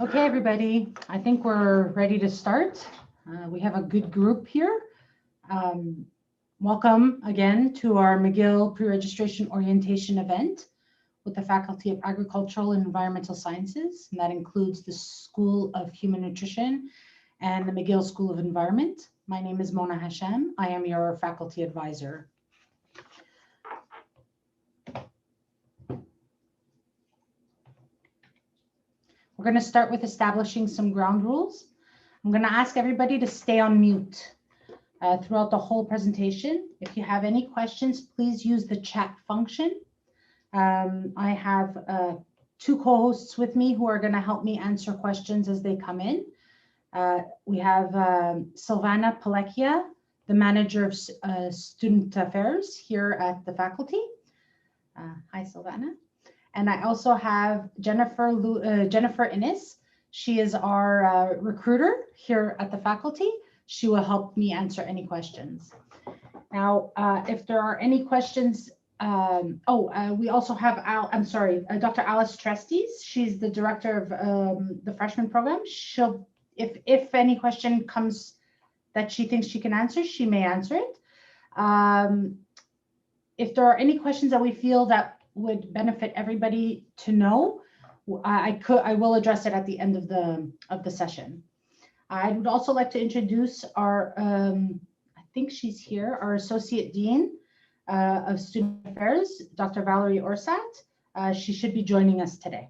Okay, everybody, I think we're ready to start. We have a good group here. Um, Welcome again to our McGill pre-registration orientation event with the Faculty of Agricultural and Environmental Sciences, and that includes the School of Human Nutrition and the McGill School of Environment. My name is Mona Hashem. I am your faculty advisor. We're going to start with establishing some ground rules. I'm going to ask everybody to stay on mute throughout the whole presentation. If you have any questions, please use the chat function. I have two co-hosts with me who are going to help me answer questions as they come in. We have Silvana Palekia, the manager of student affairs here at the faculty. Hi, Silvana. And I also have Jennifer Innes. She is our recruiter here at the faculty. She will help me answer any questions. Now, if there are any questions, we also have Dr. Alice Trestes. She's the director of the freshman program. She'll, if any question comes that she thinks she can answer, she may answer it. If there are any questions that we feel that would benefit everybody to know, I will address it at the end of the session. I would also like to introduce our, I think she's here, our Associate Dean of Student Affairs, Dr. Valerie Orsat. She should be joining us today.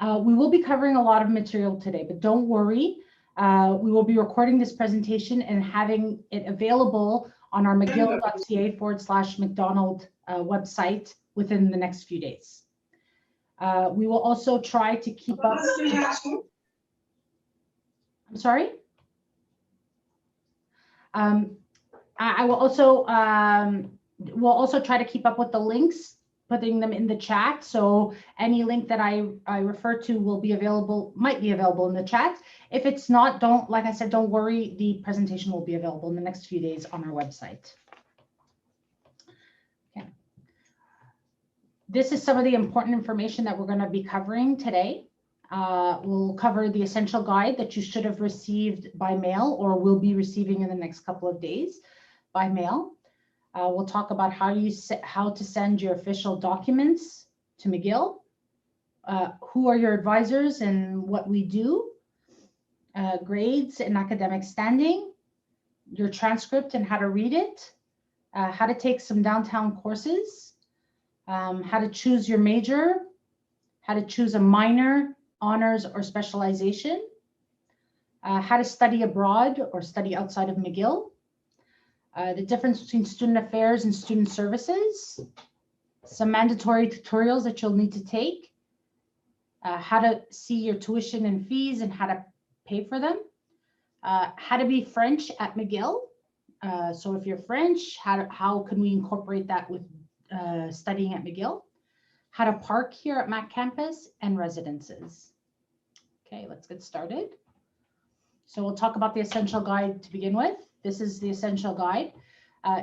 We will be covering a lot of material today, but don't worry. We will be recording this presentation and having it available on our mcgill.ca/McDonald website within the next few days. We will also try to keep up. I'm sorry. I will also we'll also try to keep up with the links, putting them in the chat. So any link that I refer to will be available, might be available in the chat. If it's not, like I said, don't worry. The presentation will be available in the next few days on our website. Okay. This is some of the important information that we're going to be covering today. We'll cover the essential guide that you should have received by mail or will be receiving in the next couple of days by mail. We'll talk about how to send your official documents to McGill, who are your advisors and what we do, grades and academic standing, your transcript and how to read it, how to take some downtown courses, how to choose your major, how to choose a minor, honors, or specialization, how to study abroad or study outside of McGill, the difference between student affairs and student services, some mandatory tutorials that you'll need to take, how to see your tuition and fees and how to pay for them, how to be French at McGill. So if you're French, how can we incorporate that with studying at McGill? How to park here at Mac campus, and residences. Okay, let's get started. So we'll talk about the essential guide to begin with. This is the essential guide.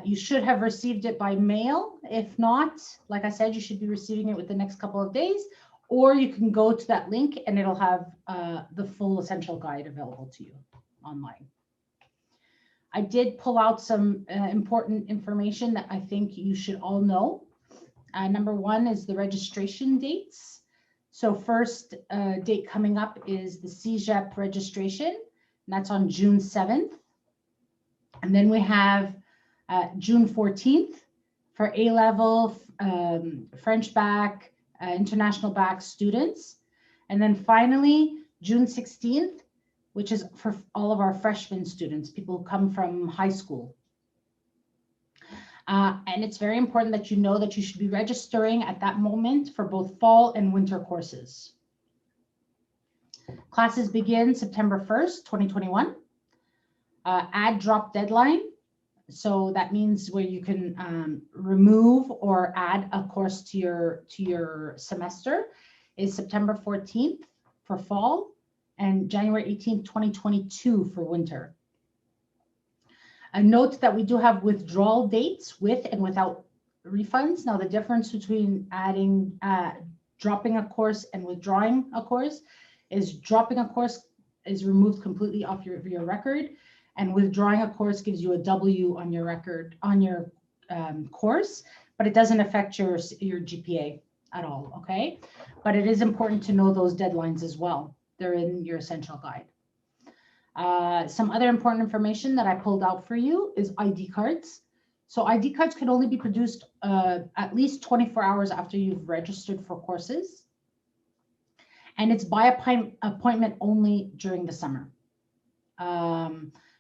You should have received it by mail. If not, like I said, you should be receiving it within the next couple of days, or you can go to that link and it'll have the full essential guide available to you online. I did pull out some important information that I think you should all know. Number one is the registration dates. So first date coming up is the CEGEP registration, and that's on June 7th. And then we have June 14th for A-level, French bac, international bac students. And then finally, June 16th, which is for all of our freshman students, people who come from high school. And it's very important that you know that you should be registering at that moment for both fall and winter courses. Classes begin September 1st, 2021. Add drop deadline. So that means where you can remove or add a course to your semester is September 14th for fall and January 18th, 2022 for winter. A note that we do have withdrawal dates with and without refunds. Now the difference between adding dropping a course and withdrawing a course is dropping a course is removed completely off your record, and withdrawing a course gives you a W on your record on your course, but it doesn't affect your GPA at all, okay? But it is important to know those deadlines as well. They're in your essential guide. Some other important information that I pulled out for you is ID cards. So ID cards can only be produced at least 24 hours after you've registered for courses. And it's by appointment only during the summer.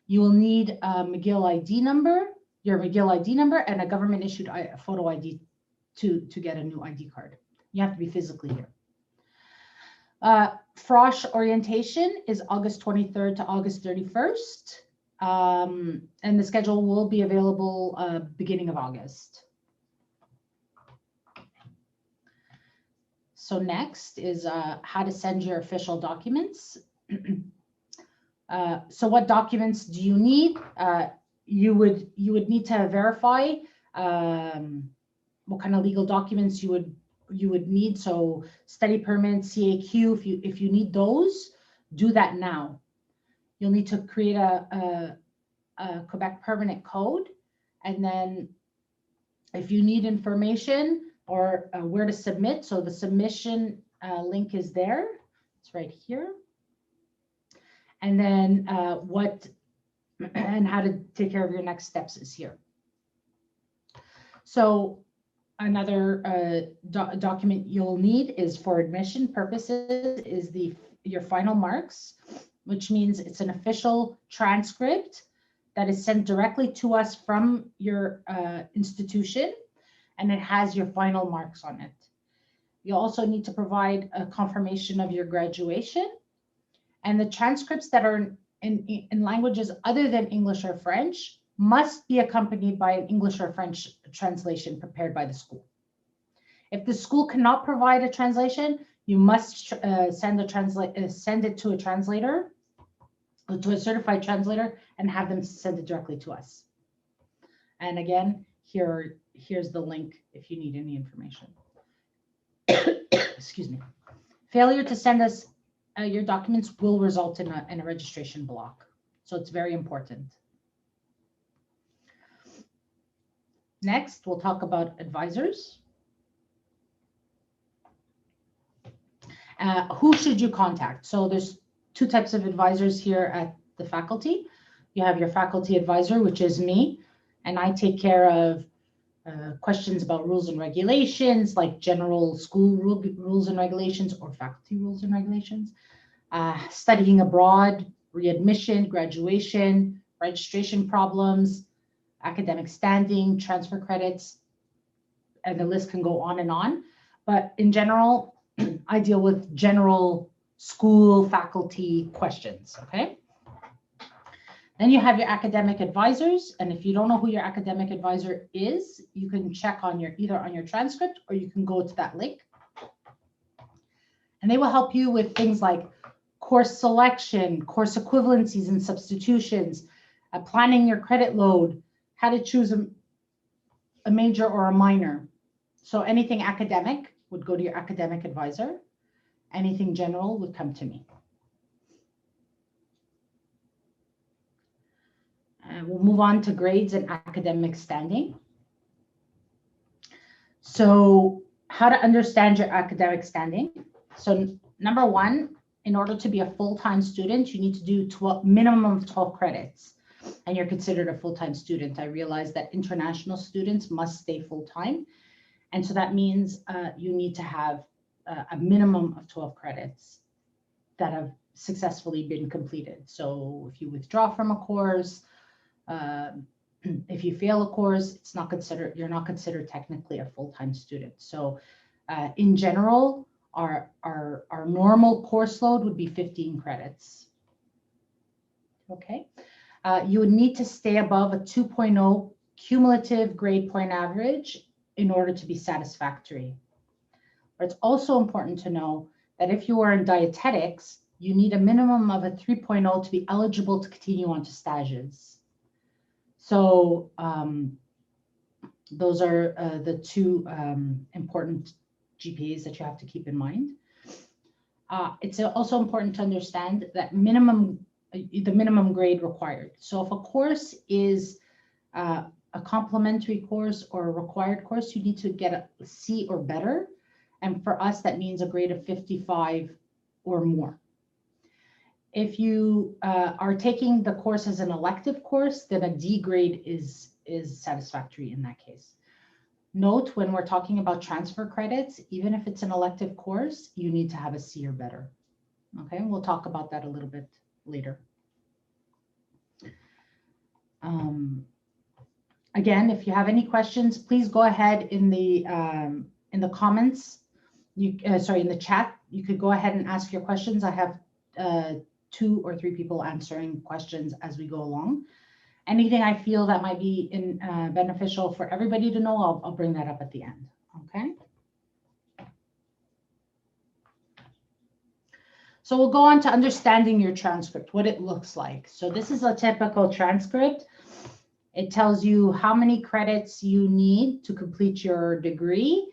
You will need a McGill ID number, your McGill ID number, and a government issued photo ID to get a new ID card. You have to be physically here. Frosh orientation is August 23rd to August 31st. And the schedule will be available beginning of August. So next is how to send your official documents. So what documents do you need? You would need to verify what kind of legal documents you would need. So study permit, CAQ, if you need those, do that now. You'll need to create a Quebec permanent code, and then if you need information or where to submit, so the submission link is there. It's right here. And then what and how to take care of your next steps is here. So another document you'll need is for admission purposes is your final marks, which means it's an official transcript that is sent directly to us from your institution, and it has your final marks on it. You also need to provide a confirmation of your graduation, and the transcripts that are in languages other than English or French must be accompanied by an English or French translation prepared by the school. If the school cannot provide a translation, you must send it to a translator, to a certified translator, and have them send it directly to us. And again, here's the link if you need any information. Excuse me. Failure to send us your documents will result in a registration block. So it's very important. Next, we'll talk about advisors. Who should you contact? So there's two types of advisors here at the faculty. You have your faculty advisor, which is me, and I take care of questions about rules and regulations, like general school rules and regulations or faculty rules and regulations, studying abroad, readmission, graduation, registration problems, academic standing, transfer credits, and the list can go on and on. But in general, I deal with general school faculty questions, okay? Then you have your academic advisors, and if you don't know who your academic advisor is, you can check on either on your transcript, or you can go to that link. And they will help you with things like course selection, course equivalencies and substitutions, planning your credit load, how to choose a major or a minor. So anything academic would go to your academic advisor. Anything general would come to me. We'll move on to grades and academic standing. So how to understand your academic standing. So number one, in order to be a full-time student, you need to do minimum of 12 credits, and you're considered a full-time student. I realize that international students must stay full-time, and so that means you need to have a minimum of 12 credits that have successfully been completed. So if you withdraw from a course, if you fail a course, you're not considered technically a full-time student. So in general, our normal course load would be 15 credits. Okay. You would need to stay above a 2.0 cumulative grade point average in order to be satisfactory. But it's also important to know that if you are in dietetics, you need a minimum of a 3.0 to be eligible to continue on to stages. So those are the two important GPAs that you have to keep in mind. It's also important to understand that the minimum grade required. So if a course is a complementary course or a required course, you need to get a C or better. And for us, that means a grade of 55 or more. If you are taking the course as an elective course, then a D grade is satisfactory in that case. Note, when we're talking about transfer credits, even if it's an elective course, you need to have a C or better. Okay, we'll talk about that a little bit later. Again, if you have any questions, please go ahead in the comments. In the chat, you could go ahead and ask your questions. I have 2 or 3 people answering questions as we go along. Anything I feel that might be beneficial for everybody to know, I'll bring that up at the end. Okay. So we'll go on to understanding your transcript, what it looks like. So this is a typical transcript. It tells you how many credits you need to complete your degree.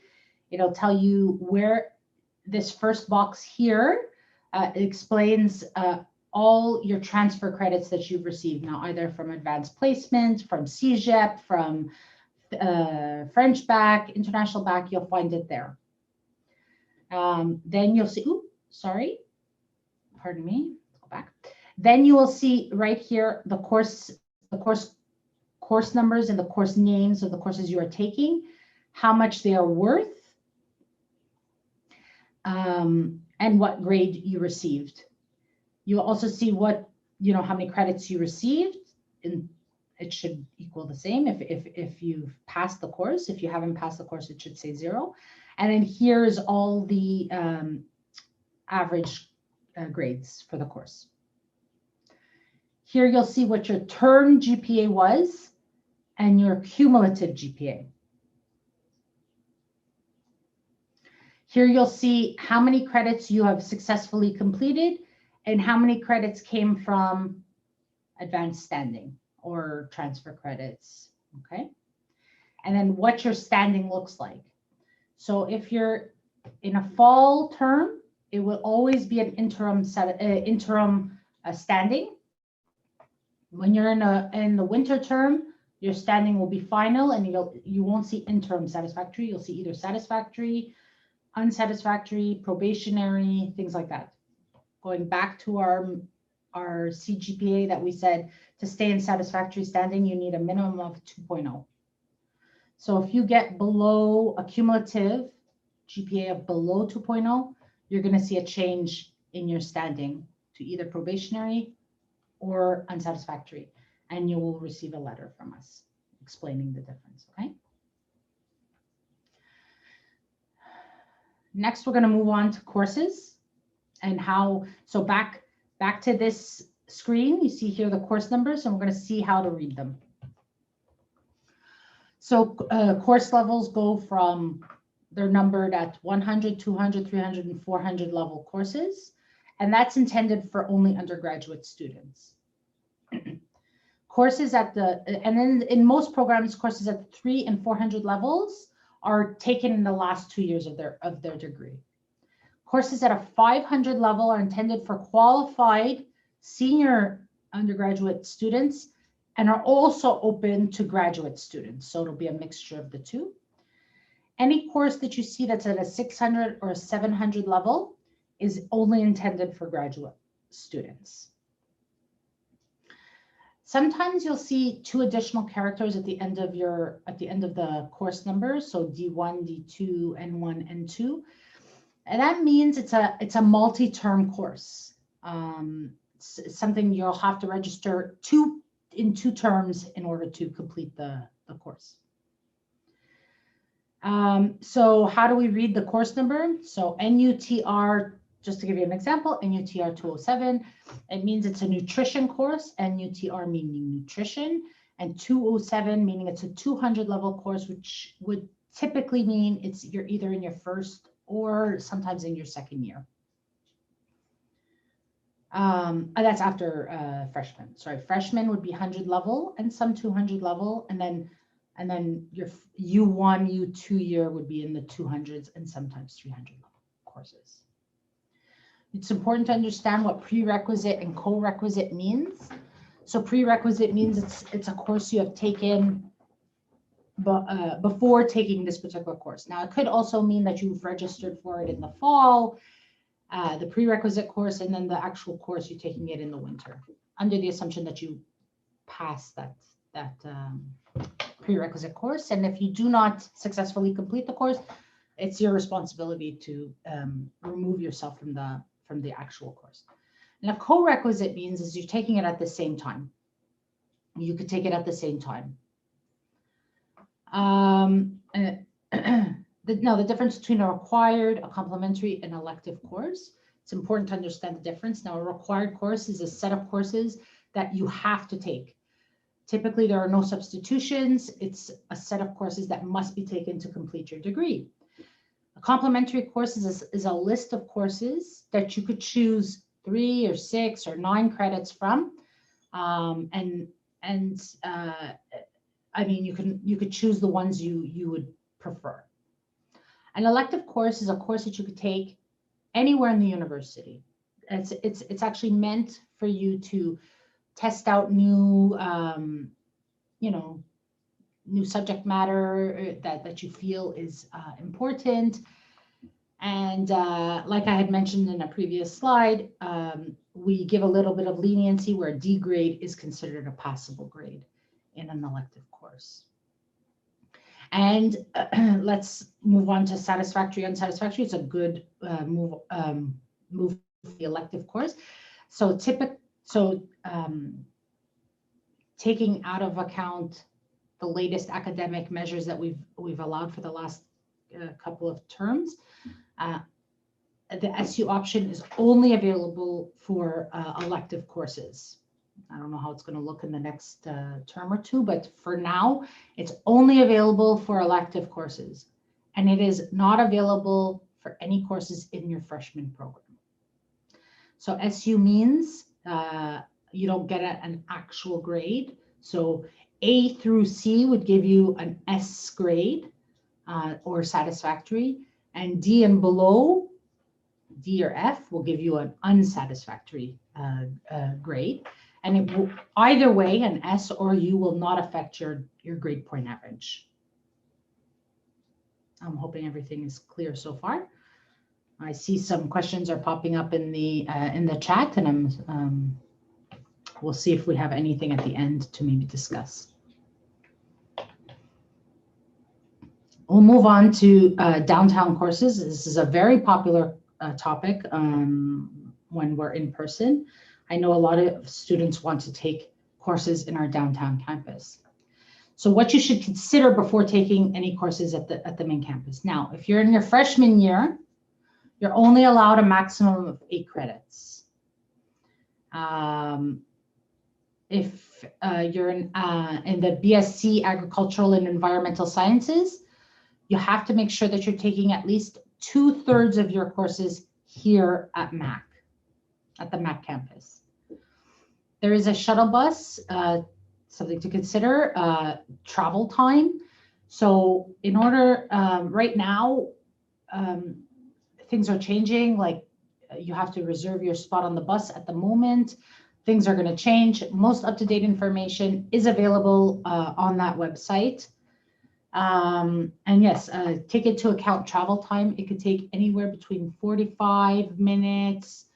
It'll tell you where this first box here explains all your transfer credits that you've received now, either from advanced placement, from CEGEP, from French bac, international bac, you'll find it there. Then you'll see, pardon me, go back. Then you will see right here the course numbers and the course names of the courses you are taking, how much they are worth, and what grade you received. You'll also see what, how many credits you received, and it should equal the same if you've passed the course. If you haven't passed the course, it should say 0. And then here's all the average grades for the course. Here you'll see what your term GPA was and your cumulative GPA. Here you'll see how many credits you have successfully completed and how many credits came from advanced standing or transfer credits, okay? And then what your standing looks like. So if you're in a fall term, it will always be an interim standing. When you're in the winter term, your standing will be final, and you won't see interim satisfactory. You'll see either satisfactory, unsatisfactory, probationary, things like that. Going back to our CGPA that we said, to stay in satisfactory standing, you need a minimum of 2.0. So if you get below a cumulative GPA of below 2.0, you're going to see a change in your standing to either probationary or unsatisfactory, and you will receive a letter from us explaining the difference, okay? Next, we're going to move on to courses and how, so back to this screen, you see here the course numbers, and we're going to see how to read them. So course levels go from, they're numbered at 100, 200, 300, and 400 level courses, and that's intended for only undergraduate students. Courses at the, and then in most programs, courses at the 300 and 400 levels are taken in the last 2 years of their degree. Courses at a 500 level are intended for qualified senior undergraduate students and are also open to graduate students. So it'll be a mixture of the two. Any course that you see that's at a 600 or a 700 level is only intended for graduate students. Sometimes you'll see 2 additional characters at the end of the course numbers, so D1, D2, N1, N2, and that means it's a multi-term course. Something you'll have to register in 2 terms in order to complete the course. So how do we read the course number? So NUTR, just to give you an example, NUTR 207, it means it's a nutrition course, NUTR meaning nutrition, and 207 meaning it's a 200 level course, which would typically mean you're either in your first or sometimes in your second year. That's after freshman. Sorry, freshman would be 100 level and some 200 level, and then And then your U1, U2 year would be in the 200s and sometimes 300 level courses. It's important to understand what prerequisite and co-requisite means. So prerequisite means it's a course you have taken before taking this particular course. Now, it could also mean that you've registered for it in the fall, the prerequisite course, and then the actual course you're taking it in the winter, under the assumption that you pass that prerequisite course. And if you do not successfully complete the course, it's your responsibility to remove yourself from the actual course. And a co-requisite means is you're taking it at the same time. You could take it at the same time. The difference between a required, a complementary, and elective course. It's important to understand the difference. Now, a required course is a set of courses that you have to take. Typically, there are no substitutions. It's a set of courses that must be taken to complete your degree. A complementary course is a list of courses that you could choose 3 or 6 or 9 credits from. I mean, you could choose the ones you would prefer. An elective course is a course that you could take anywhere in the university. It's actually meant for you to test out new new subject matter that you feel is important. And like I had mentioned in a previous slide, we give a little bit of leniency where a D grade is considered a passable grade in an elective course. And let's move on to satisfactory, unsatisfactory. It's a good move for the elective course. So taking out of account the latest academic measures that we've allowed for the last couple of terms, the SU option is only available for elective courses. I don't know how it's going to look in the next term or two, but for now, it's only available for elective courses, and it is not available for any courses in your freshman program. So SU means you don't get an actual grade. So A through C would give you an S grade or satisfactory, and D and below, D or F, will give you an unsatisfactory grade. And it will, either way, an S or U will not affect your grade point average. I'm hoping everything is clear so far. I see some questions are popping up in the chat, and we'll see if we have anything at the end to maybe discuss. We'll move on to downtown courses. This is a very popular topic when we're in person. I know a lot of students want to take courses in our downtown campus. So what you should consider before taking any courses at the main campus. Now, if you're in your freshman year, you're only allowed a maximum of 8 credits. If you're in the BSc Agricultural and Environmental Sciences, you have to make sure that you're taking at least 2/3 of your courses here at MAC, at the MAC campus. There is a shuttle bus, something to consider, travel time. So in order, right now, things are changing, like you have to reserve your spot on the bus at the moment. Things are going to change. Most up-to-date information is available on that website. And yes, take into account travel time. It could take anywhere between 45 minutes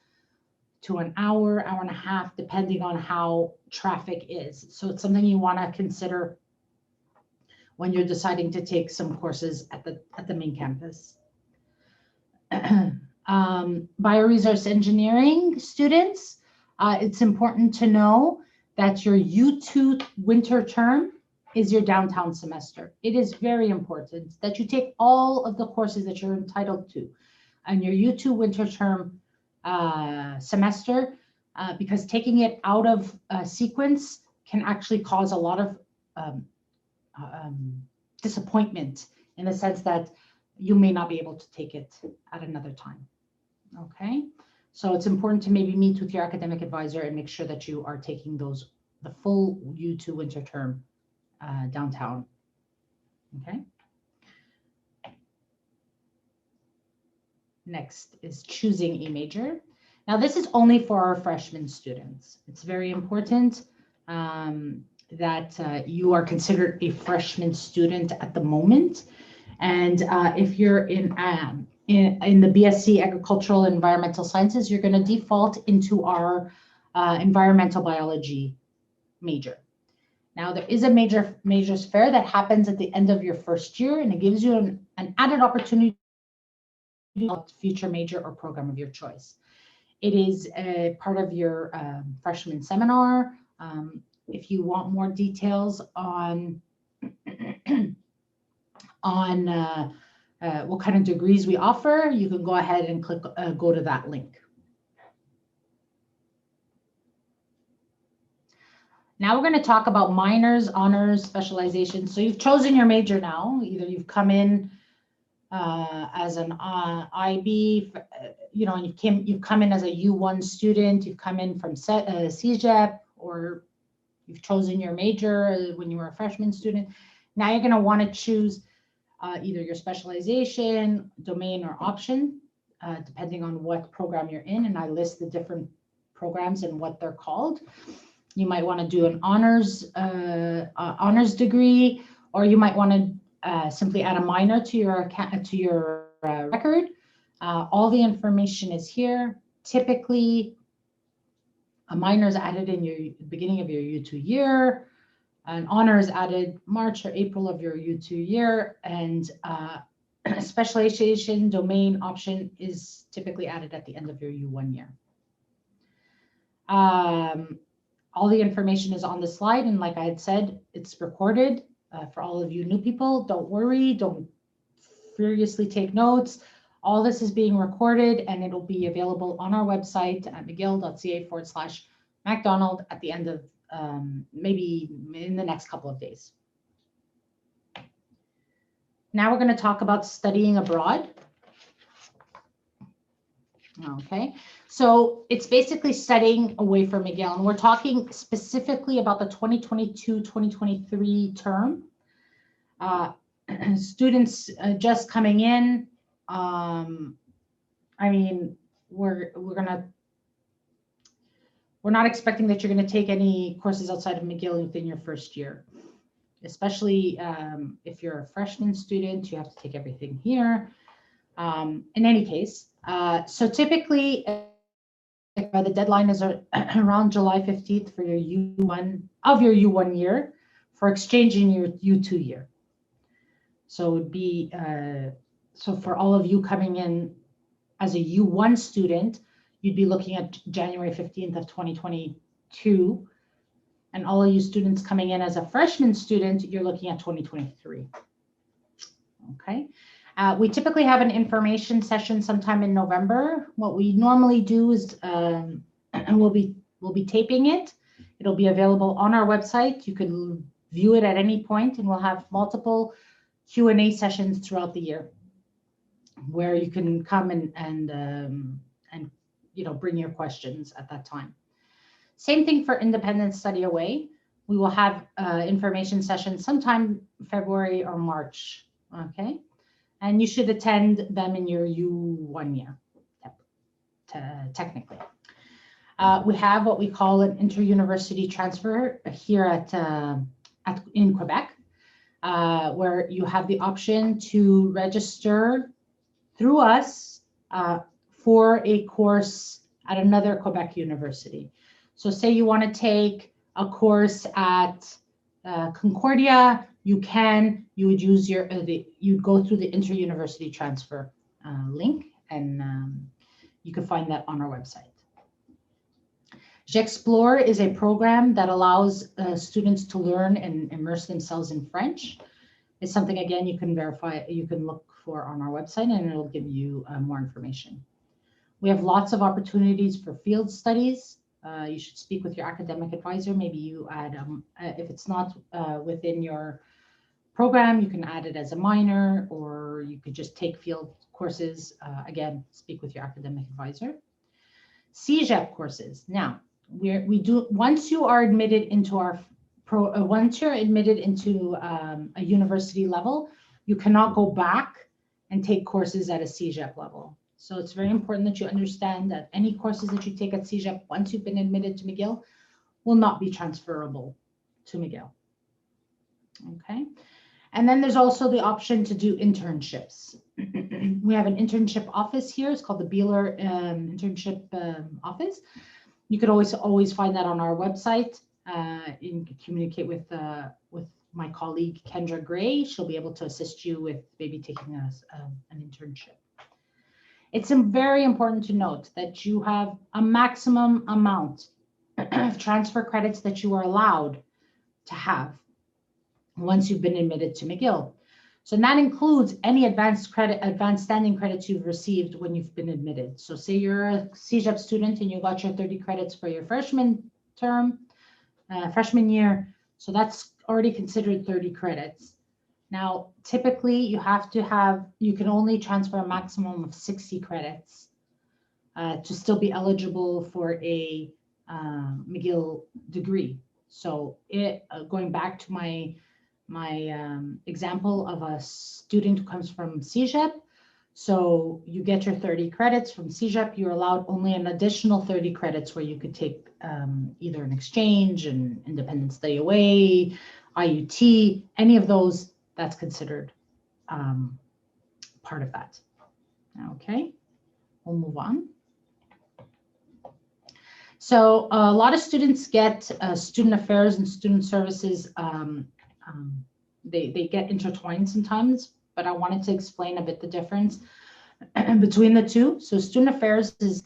to an hour, hour and a half, depending on how traffic is. So it's something you want to consider when you're deciding to take some courses at the main campus. Bioresource engineering students, it's important to know that your U2 winter term is your downtown semester. It is very important that you take all of the courses that you're entitled to on your U2 winter term semester, because taking it out of sequence can actually cause a lot of disappointment, in the sense that you may not be able to take it at another time. Okay, so it's important to maybe meet with your academic advisor and make sure that you are taking the full U2 winter term downtown Okay. Next is choosing a major. Now, this is only for our freshman students. It's very important that you are considered a freshman student at the moment. And if you're in the BSc Agricultural and Environmental Sciences, you're going to default into our environmental biology major. Now, there is a majors fair that happens at the end of your first year, and it gives you an added opportunity to future major or program of your choice. It is a part of your freshman seminar. If you want more details on what kind of degrees we offer, you can go ahead and go to that link. Now we're going to talk about minors, honors, specialization. So you've chosen your major now. Either you've come in as an IB, and you've come in as a U1 student, you've come in from CEGEP, or you've chosen your major when you were a freshman student. Now you're going to want to choose either your specialization, domain, or option, depending on what program you're in. And I list the different programs and what they're called. You might want to do an honors degree, or you might want to simply add a minor to your record. All the information is here. Typically, a minor is added in your beginning of your U2 year. An honor is added March or April of your U2 year, and specialization, domain, option is typically added at the end of your U1 year. All the information is on the slide, and like I had said, it's recorded for all of you new people. Don't worry, don't furiously take notes. All this is being recorded, and it'll be available on our website at mcgill.ca/MacDonald at the end of maybe in the next couple of days. Now we're going to talk about studying abroad. Okay, so it's basically studying away from McGill, and we're talking specifically about the 2022-2023 term. Students just coming in. I mean, we're not expecting that you're going to take any courses outside of McGill within your first year, especially if you're a freshman student. You have to take everything here. In any case, so typically the deadline is around July 15th for your U1 year for exchanging your U2 year. So it would be so for all of you coming in as a U1 student, you'd be looking at January 15th of 2022, and all of you students coming in as a freshman student, you're looking at 2023. Okay. We typically have an information session sometime in November. What we normally do is we'll be taping it. It'll be available on our website. You can view it at any point, and we'll have multiple Q&A sessions throughout the year where you can come and bring your questions at that time. Same thing for independent study away. We will have information sessions sometime February or March. Okay. And you should attend them in your U1 year, technically. We have what we call an inter-university transfer here in Quebec, where you have the option to register through us for a course at another Quebec university. So say you want to take a course at Concordia, you would use you'd go through the inter-university transfer link, and you can find that on our website. J'Explore is a program that allows students to learn and immerse themselves in French. It's something, again, you can verify, you can look for on our website, and it'll give you more information. We have lots of opportunities for field studies. You should speak with your academic advisor. Maybe you add, if it's not within your program, you can add it as a minor, or you could just take field courses. Again, speak with your academic advisor. CEGEP courses. Now, we do, once you are admitted into our once you're admitted into a university level, you cannot go back and take courses at a CEGEP level. So it's very important that you understand that any courses that you take at CEGEP, once you've been admitted to McGill, will not be transferable to McGill. Okay. And then there's also the option to do internships. We have an internship office here. It's called the Beeler internship office. You could always find that on our website. You can communicate with my colleague Kendra Gray. She'll be able to assist you with maybe taking an internship. It's very important to note that you have a maximum amount of transfer credits that you are allowed to have once you've been admitted to McGill. So that includes any advanced standing credits you've received when you've been admitted. So say you're a CEGEP student and you got your 30 credits for your freshman year. So that's already considered 30 credits. Now, typically you can only transfer a maximum of 60 credits to still be eligible for a McGill degree. So going back to my example of a student who comes from CEGEP. So you get your 30 credits from CEGEP, you're allowed only an additional 30 credits where you could take either an exchange, an independent stay away, IUT, any of those, that's considered part of that. Okay, we'll move on. So a lot of students get student affairs and student services. They get intertwined sometimes, but I wanted to explain a bit the difference between the two. So student affairs is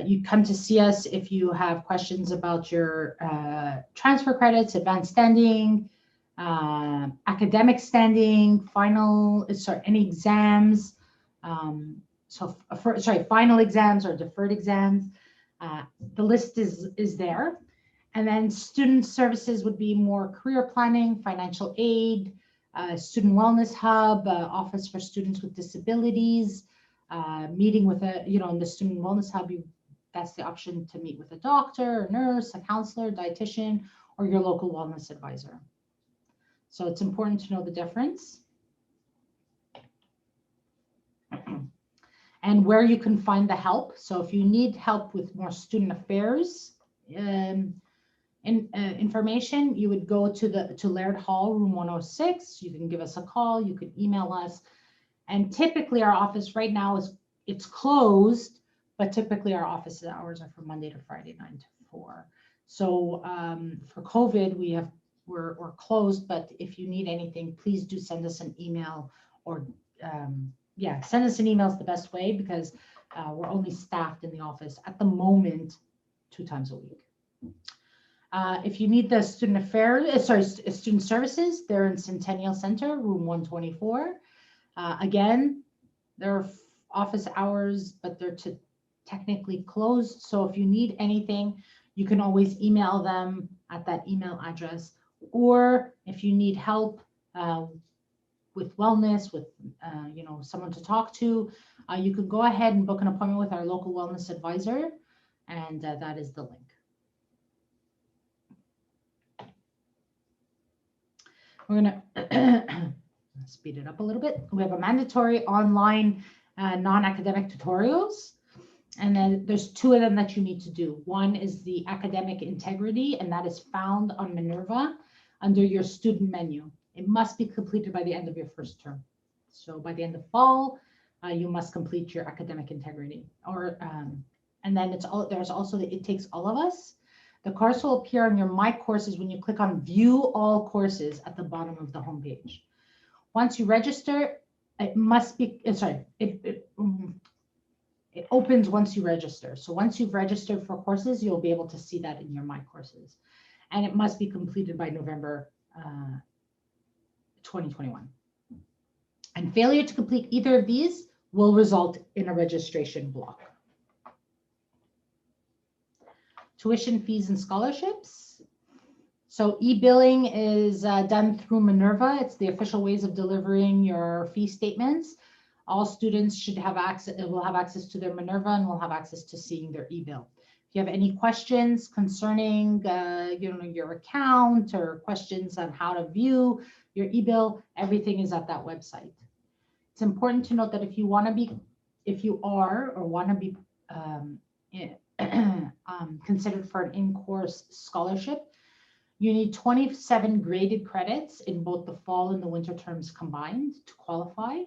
you come to see us if you have questions about your transfer credits, advanced standing, academic standing, any exams. Final exams or deferred exams. The list is there. And then student services would be more career planning, financial aid, student wellness hub, office for students with disabilities, meeting with in the student wellness hub, that's the option to meet with a doctor, a nurse, a counselor, dietitian, or your local wellness advisor. So it's important to know the difference. And where you can find the help. So if you need help with more student affairs, information, you would go to Laird Hall, room 106. You can give us a call, you could email us. And typically our office right now it's closed, but typically our office hours are from Monday to Friday, 9 to 4. So for COVID, we're closed, but if you need anything, please do send us an email or send us an email is the best way, because we're only staffed in the office at the moment 2 times a week. If you need the student student services, they're in Centennial Center, room 124. Again, their office hours, but they're technically closed. So if you need anything, you can always email them at that email address. Or if you need help with wellness, with someone to talk to, you could go ahead and book an appointment with our local wellness advisor, and that is the link. We're gonna speed it up a little bit. We have a mandatory online non-academic tutorials, and then there's 2 of them that you need to do. One is the academic integrity, and that is found on Minerva under your student menu. It must be completed by the end of your first term. So by the end of fall, you must complete your academic integrity. And then there's also the It Takes All of Us. The course will appear on your My Courses when you click on View All Courses at the bottom of the homepage. Once you register, it must be, it opens once you register. So once you've registered for courses, you'll be able to see that in your My Courses. And it must be completed by November 2021. And failure to complete either of these will result in a registration block. Tuition fees and scholarships. So e-billing is done through Minerva. It's the official ways of delivering your fee statements. All students should have access, will have access to their Minerva and will have access to seeing their e-bill. If you have any questions concerning your account or questions on how to view your e-bill, everything is at that website. It's important to note that if you are or want to be considered for an in-course scholarship, you need 27 graded credits in both the fall and the winter terms combined to qualify.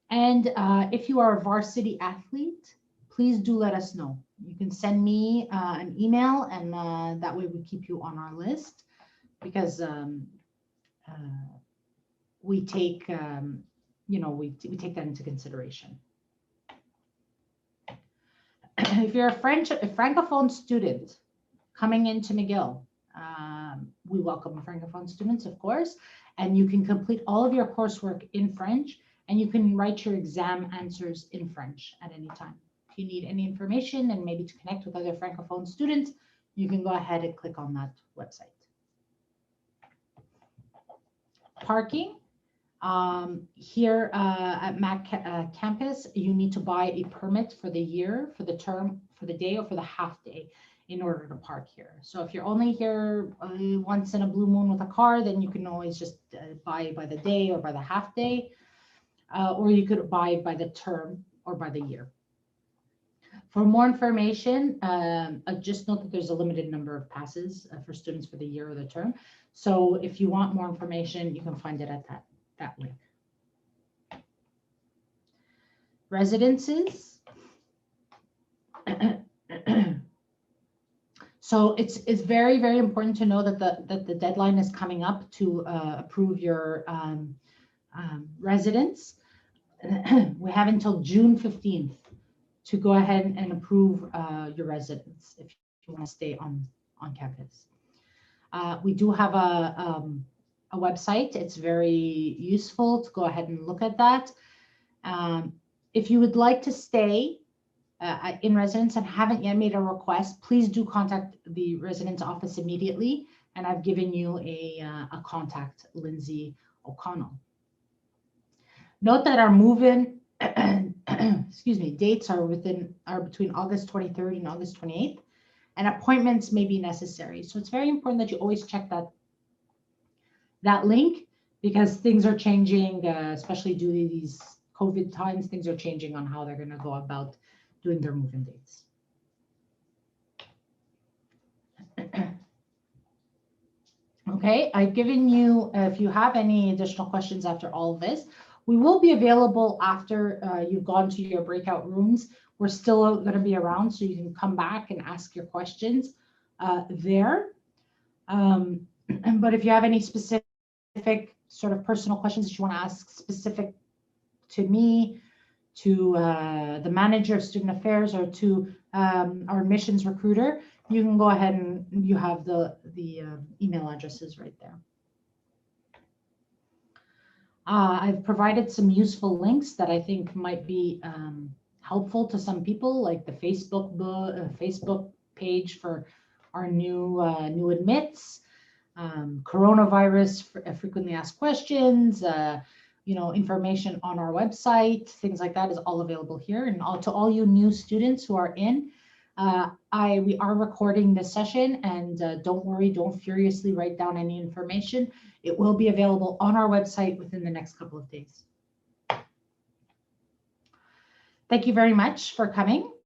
And if you are a varsity athlete, please do let us know. You can send me an email, and that way we keep you on our list, because we take we take that into consideration. If you're a Francophone student coming into McGill, we welcome Francophone students, of course, and you can complete all of your coursework in French, and you can write your exam answers in French at any time. If you need any information and maybe to connect with other Francophone students, you can go ahead and click on that website. Parking. Here at Mac campus, you need to buy a permit for the year, for the term, for the day, or for the half day in order to park here. So if you're only here once in a blue moon with a car, then you can always just buy by the day or by the half day, or you could buy by the term or by the year. For more information, just note that there's a limited number of passes for students for the year or the term. So if you want more information, you can find it at that link. Residences. So it's very, very important to know that the deadline is coming up to approve your residence. We have until June 15th to go ahead and approve your residence if you want to stay on campus. We do have a website. It's very useful to go ahead and look at that. If you would like to stay in residence and haven't yet made a request, please do contact the residence office immediately. And I've given you a contact, Lindsay O'Connell. Note that our move-in dates are between August 23rd and August 28th, and appointments may be necessary. So it's very important that you always check that link, because things are changing, especially due to these COVID times. Things are changing on how they're going to go about doing their move-in dates. Okay, I've given you, if you have any additional questions after all of this, we will be available after you've gone to your breakout rooms. We're still going to be around, so you can come back and ask your questions there. But if you have any specific sort of personal questions that you want to ask specific to me, to the manager of student affairs, or to our admissions recruiter, you can go ahead and you have the email addresses right there. I've provided some useful links that I think might be helpful to some people, like the Facebook page for our new admits, coronavirus frequently asked questions, information on our website, things like that is all available here. And to all you new students who are in, we are recording this session, and don't worry, don't furiously write down any information. It will be available on our website within the next couple of days. Thank you very much for coming.